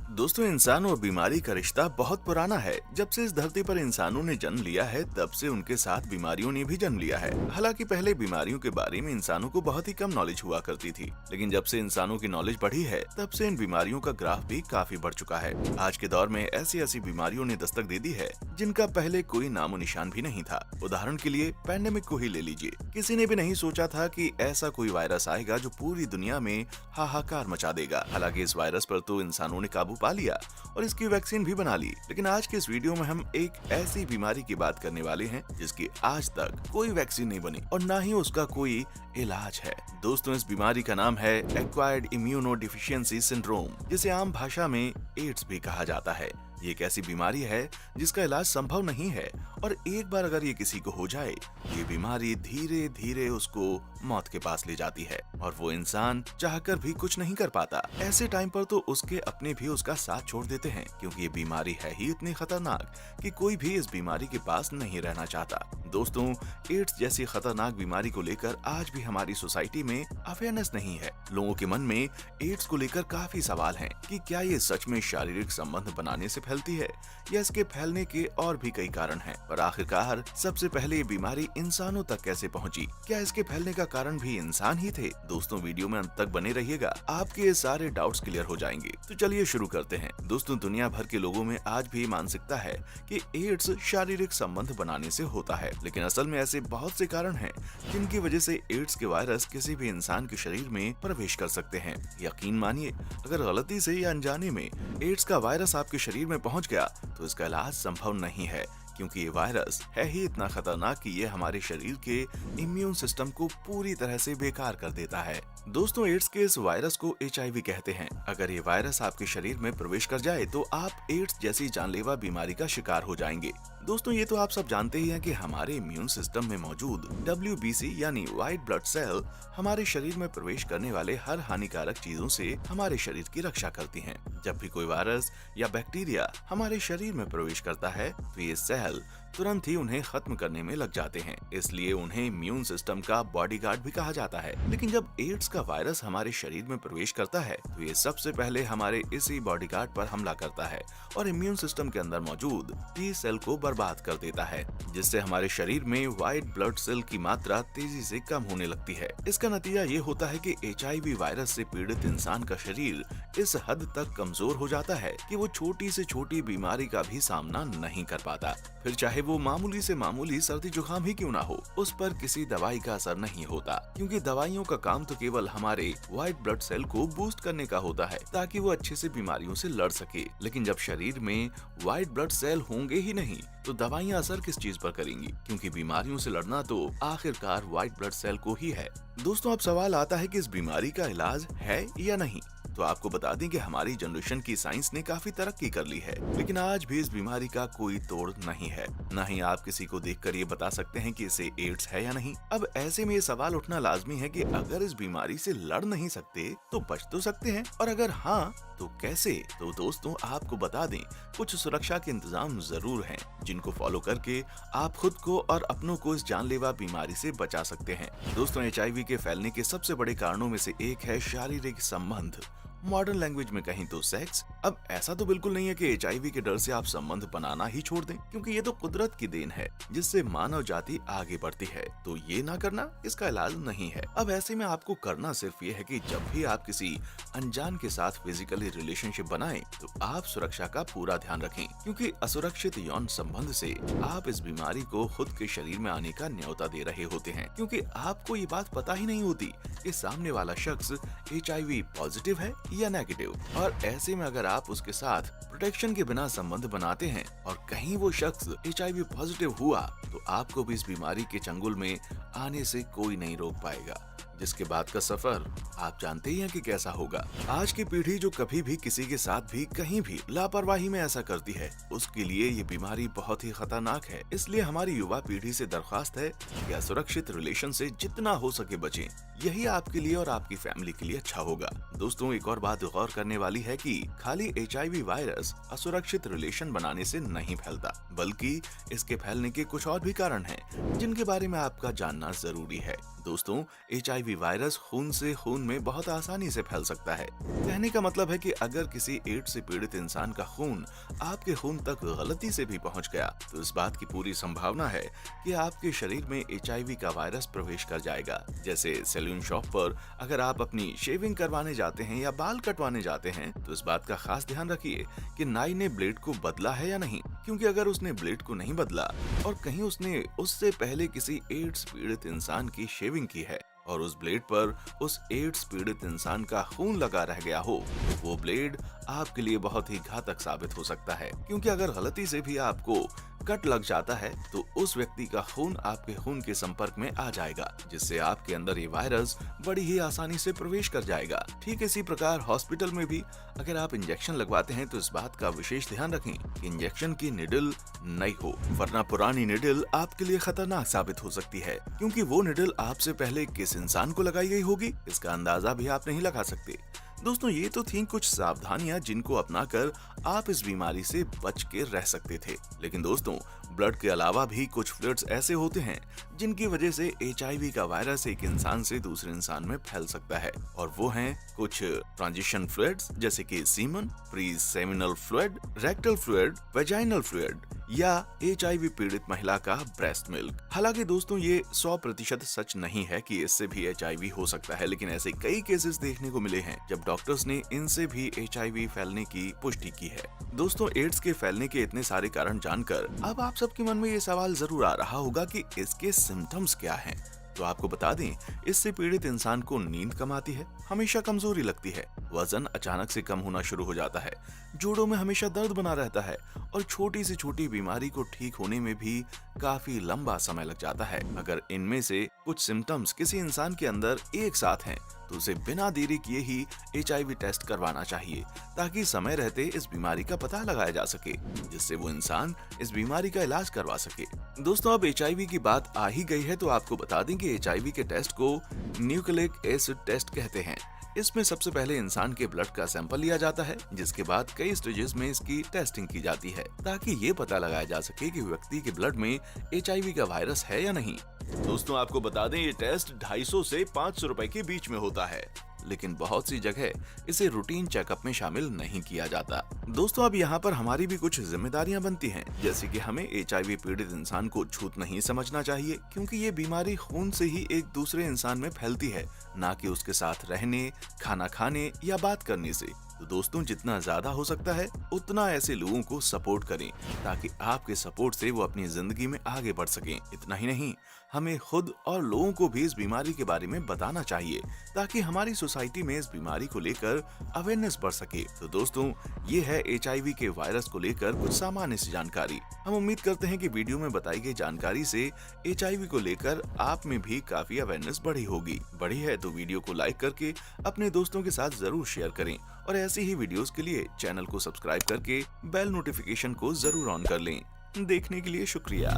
दोस्तों, इंसान और बीमारी का रिश्ता बहुत पुराना है। जब से इस धरती पर इंसानों ने जन्म लिया है, तब से उनके साथ बीमारियों ने भी जन्म लिया है। हालांकि पहले बीमारियों के बारे में इंसानों को बहुत ही कम नॉलेज हुआ करती थी, लेकिन जब से इंसानों की नॉलेज बढ़ी है, तब से इन बीमारियों का ग्राफ भी काफी बढ़ चुका है। आज के दौर में ऐसी ऐसी बीमारियों ने दस्तक दे दी है, जिनका पहले कोई नामो निशान भी नहीं था। उदाहरण के लिए पैंडेमिक को ही ले लीजिए। किसी ने भी नहीं सोचा था कि ऐसा कोई वायरस आएगा जो पूरी दुनिया में हाहाकार मचा देगा। हालांकि इस वायरस पर तो इंसानों ने काबू पा लिया और इसकी वैक्सीन भी बना ली, लेकिन आज के इस वीडियो में हम एक ऐसी बीमारी की बात करने वाले हैं जिसकी आज तक कोई वैक्सीन नहीं बनी और ना ही उसका कोई इलाज है। दोस्तों, इस बीमारी का नाम है एक्वायर्ड इम्यूनोडेफिशिएंसी सिंड्रोम, जिसे आम भाषा में एड्स भी कहा जाता है। ये एक ऐसी बीमारी है जिसका इलाज संभव नहीं है और एक बार अगर ये किसी को हो जाए, ये बीमारी धीरे धीरे उसको मौत के पास ले जाती है और वो इंसान चाहकर भी कुछ नहीं कर पाता। ऐसे टाइम पर तो उसके अपने भी उसका साथ छोड़ देते हैं, क्योंकि ये बीमारी है ही इतनी खतरनाक कि कोई भी इस बीमारी के पास नहीं रहना चाहता। दोस्तों, एड्स जैसी खतरनाक बीमारी को लेकर आज भी हमारी सोसाइटी में अवेयरनेस नहीं है। लोगों के मन में एड्स को लेकर काफी सवाल हैं कि क्या ये सच में शारीरिक संबंध बनाने से फैलती है या इसके फैलने के और भी कई कारण हैं। पर आखिरकार सबसे पहले ये बीमारी इंसानों तक कैसे पहुंची? क्या इसके फैलने का कारण भी इंसान ही थे? दोस्तों, वीडियो में अंत तक बने रहिएगा, आपके ये सारे डाउट्स क्लियर हो जाएंगे। तो चलिए शुरू करते हैं। दोस्तों, दुनिया भर के लोगों में आज भी मानसिकता है कि एड्स शारीरिक संबंध बनाने से होता है, लेकिन असल में ऐसे बहुत से कारण हैं जिनकी वजह से एड्स के वायरस किसी भी इंसान के शरीर में प्रवेश कर सकते हैं। यकीन मानिए, अगर गलती से या अनजाने में एड्स का वायरस आपके शरीर में पहुंच गया तो इसका इलाज संभव नहीं है, क्योंकि ये वायरस है ही इतना खतरनाक कि ये हमारे शरीर के इम्यून सिस्टम को पूरी तरह से बेकार कर देता है। दोस्तों, एड्स के इस वायरस को HIV कहते हैं। अगर ये वायरस आपके शरीर में प्रवेश कर जाए तो आप एड्स जैसी जानलेवा बीमारी का शिकार हो जाएंगे। दोस्तों, ये तो आप सब जानते ही हैं कि हमारे इम्यून सिस्टम में मौजूद WBC यानी व्हाइट ब्लड सेल हमारे शरीर में प्रवेश करने वाले हर हानिकारक चीजों से हमारे शरीर की रक्षा करती हैं। जब भी कोई वायरस या बैक्टीरिया हमारे शरीर में प्रवेश करता है तो ये सेल तुरंत ही उन्हें खत्म करने में लग जाते हैं, इसलिए उन्हें इम्यून सिस्टम का बॉडीगार्ड भी कहा जाता है। लेकिन जब एड्स का वायरस हमारे शरीर में प्रवेश करता है तो ये सबसे पहले हमारे इसी बॉडीगार्ड पर हमला करता है और इम्यून सिस्टम के अंदर मौजूद T सेल को बर्बाद कर देता है, जिससे हमारे शरीर में व्हाइट ब्लड सेल की मात्रा तेजी से कम होने लगती है। इसका नतीजा ये होता है कि HIV वायरस से पीड़ित इंसान का शरीर इस हद तक कमजोर हो जाता है कि वो छोटी से छोटी बीमारी का भी सामना नहीं कर पाता। फिर चाहे वो मामूली से मामूली सर्दी जुकाम ही क्यों ना हो, उस पर किसी दवाई का असर नहीं होता, क्योंकि दवाइयों का काम तो केवल हमारे व्हाइट ब्लड सेल को बूस्ट करने का होता है ताकि वो अच्छे से बीमारियों से लड़ सके। लेकिन जब शरीर में व्हाइट ब्लड सेल होंगे ही नहीं तो दवाइयाँ असर किस चीज पर करेंगी, क्योंकि बीमारियों से लड़ना तो आखिरकार व्हाइट ब्लड सेल को ही है। दोस्तों, अब सवाल आता है कि इस बीमारी का इलाज है या नहीं। तो आपको बता दें कि हमारी जनरेशन की साइंस ने काफी तरक्की कर ली है, लेकिन आज भी इस बीमारी का कोई तोड़ नहीं है। न ही आप किसी को देखकर ये बता सकते हैं कि इसे एड्स है या नहीं। अब ऐसे में ये सवाल उठना लाजमी है कि अगर इस बीमारी से लड़ नहीं सकते तो बच तो सकते हैं, और अगर हाँ तो कैसे? तो दोस्तों, आपको बता दें, कुछ सुरक्षा के इंतजाम जरूर हैं जिनको फॉलो करके आप खुद को और अपनों को इस जानलेवा बीमारी से बचा सकते हैं। दोस्तों, HIV के फैलने के सबसे बड़े कारणों में से एक है शारीरिक संबंध, मॉडर्न लैंग्वेज में कहीं तो सेक्स। अब ऐसा तो बिल्कुल नहीं है कि HIV के डर से आप संबंध बनाना ही छोड़ दें, क्योंकि ये तो कुदरत की देन है जिससे मानव जाति आगे बढ़ती है। तो ये ना करना इसका इलाज नहीं है। अब ऐसे में आपको करना सिर्फ ये है कि जब भी आप किसी अनजान के साथ फिजिकली रिलेशनशिप बनाएं तो आप सुरक्षा का पूरा ध्यान रखें, क्योंकि असुरक्षित यौन संबंध से आप इस बीमारी को खुद के शरीर में आने का न्योता दे रहे होते हैं, क्योंकि आपको ये बात पता ही नहीं होती कि सामने वाला शख्स HIV पॉजिटिव है या नेगेटिव। और ऐसे में अगर आप उसके साथ प्रोटेक्शन के बिना संबंध बनाते हैं और कहीं वो शख्स HIV पॉजिटिव हुआ तो आपको भी इस बीमारी के चंगुल में आने से कोई नहीं रोक पाएगा, जिसके बाद का सफर आप जानते ही हैं कि कैसा होगा। आज की पीढ़ी जो कभी भी किसी के साथ भी कहीं भी लापरवाही में ऐसा करती है, उसके लिए ये बीमारी बहुत ही खतरनाक है। इसलिए हमारी युवा पीढ़ी से दरख्वास्त है कि असुरक्षित रिलेशन से जितना हो सके बचें। यही आपके लिए और आपकी फैमिली के लिए अच्छा होगा। दोस्तों, एक और बात गौर करने वाली है कि खाली HIV वायरस असुरक्षित रिलेशन बनाने से नहीं फैलता, बल्कि इसके फैलने के कुछ और भी कारण हैं जिनके बारे में आपका जानना जरूरी है। दोस्तों, HIV वायरस खून से खून में बहुत आसानी से फैल सकता है। कहने का मतलब है कि अगर किसी एड्स से पीड़ित इंसान का खून आपके खून तक गलती से भी पहुंच गया, तो इस बात की पूरी संभावना है कि आपके शरीर में HIV का वायरस प्रवेश कर जाएगा। जैसे सैलून शॉप पर अगर आप अपनी शेविंग करवाने जाते हैं या बाल कटवाने जाते हैं, तो इस बात का खास ध्यान रखिए कि नाई ने ब्लेड को बदला है या नहीं, क्योंकि अगर उसने ब्लेड को नहीं बदला और कहीं उसने उससे पहले किसी एड्स पीड़ित इंसान की शेविंग की है और उस ब्लेड पर उस एड्स पीड़ित इंसान का खून लगा रह गया हो, तो वो ब्लेड आपके लिए बहुत ही घातक साबित हो सकता है। क्योंकि अगर गलती से भी आपको कट लग जाता है, तो उस व्यक्ति का खून आपके खून के संपर्क में आ जाएगा, जिससे आपके अंदर ये वायरस बड़ी ही आसानी से प्रवेश कर जाएगा। ठीक इसी प्रकार हॉस्पिटल में भी अगर आप इंजेक्शन लगवाते हैं, तो इस बात का विशेष ध्यान रखें कि इंजेक्शन की निडल नई हो, वरना पुरानी निडल आपके लिए खतरनाक साबित हो सकती है। क्योंकि वो निडल आपसे पहले किस इंसान को लगाई गई होगी, इसका अंदाजा भी आप नहीं लगा सकते। दोस्तों, ये तो थी कुछ सावधानियां जिनको अपनाकर आप इस बीमारी से बच के रह सकते थे। लेकिन दोस्तों, ब्लड के अलावा भी कुछ फ्लूइड्स ऐसे होते हैं जिनकी वजह से HIV का वायरस एक इंसान से दूसरे इंसान में फैल सकता है, और वो हैं कुछ ट्रांजिशन फ्लूइड्स जैसे कि semen, pre seminal fluid, rectal fluid, vaginal fluid या HIV पीड़ित महिला का ब्रेस्ट मिल्क। हालांकि दोस्तों, ये 100% सच नहीं है कि इससे भी HIV हो सकता है, लेकिन ऐसे कई केसेस देखने को मिले हैं जब डॉक्टर्स ने इनसे भी HIV फैलने की पुष्टि की है। दोस्तों, एड्स के फैलने के इतने सारे कारण जानकर अब आप सबके मन में ये सवाल जरूर आ रहा होगा कि इसके सिम्टम्स क्या हैं। तो आपको बता दें, इससे पीड़ित इंसान को नींद कम आती है, हमेशा कमजोरी लगती है, वजन अचानक से कम होना शुरू हो जाता है, जोड़ों में हमेशा दर्द बना रहता है और छोटी से छोटी बीमारी को ठीक होने में भी काफी लंबा समय लग जाता है। अगर इनमें से कुछ सिम्टम्स किसी इंसान के अंदर एक साथ हैं, तो उसे बिना देरी किए ही HIV टेस्ट करवाना चाहिए, ताकि समय रहते इस बीमारी का पता लगाया जा सके, जिससे वो इंसान इस बीमारी का इलाज करवा सके। दोस्तों, अब HIV की बात आ ही गई है, तो आपको बता दें कि HIV के टेस्ट को न्यूक्लिक एसिड टेस्ट कहते हैं। इसमें सबसे पहले इंसान के ब्लड का सैंपल लिया जाता है, जिसके बाद कई स्टेजेस में इसकी टेस्टिंग की जाती है, ताकि ये पता लगाया जा सके कि व्यक्ति के ब्लड में HIV का वायरस है या नहीं। दोस्तों, आपको बता दें, ये टेस्ट 250 से 500 रुपए के बीच में होता है, लेकिन बहुत सी जगह इसे रूटीन चेकअप में शामिल नहीं किया जाता। दोस्तों, अब यहाँ पर हमारी भी कुछ जिम्मेदारियां बनती हैं, जैसे कि हमें HIV पीड़ित इंसान को छूत नहीं समझना चाहिए, क्योंकि ये बीमारी खून से ही एक दूसरे इंसान में फैलती है, ना कि उसके साथ रहने, खाना खाने या बात करने से। तो दोस्तों, जितना ज्यादा हो सकता है उतना ऐसे लोगों को सपोर्ट करें, ताकि आपके सपोर्ट से वो अपनी जिंदगी में आगे बढ़ सकें। इतना ही नहीं, हमें खुद और लोगों को भी इस बीमारी के बारे में बताना चाहिए, ताकि हमारी सोसाइटी में इस बीमारी को लेकर अवेयरनेस बढ़ सके। तो दोस्तों, ये है HIV के वायरस को लेकर कुछ सामान्य सी जानकारी। हम उम्मीद करते हैं कि वीडियो में बताई गई जानकारी से HIV को लेकर आप में भी काफी अवेयरनेस बढ़ी है तो वीडियो को लाइक करके अपने दोस्तों के साथ जरूर शेयर करें, और ऐसी ही वीडियोस के लिए चैनल को सब्सक्राइब करके बेल नोटिफिकेशन को जरूर ऑन कर लें। देखने के लिए शुक्रिया।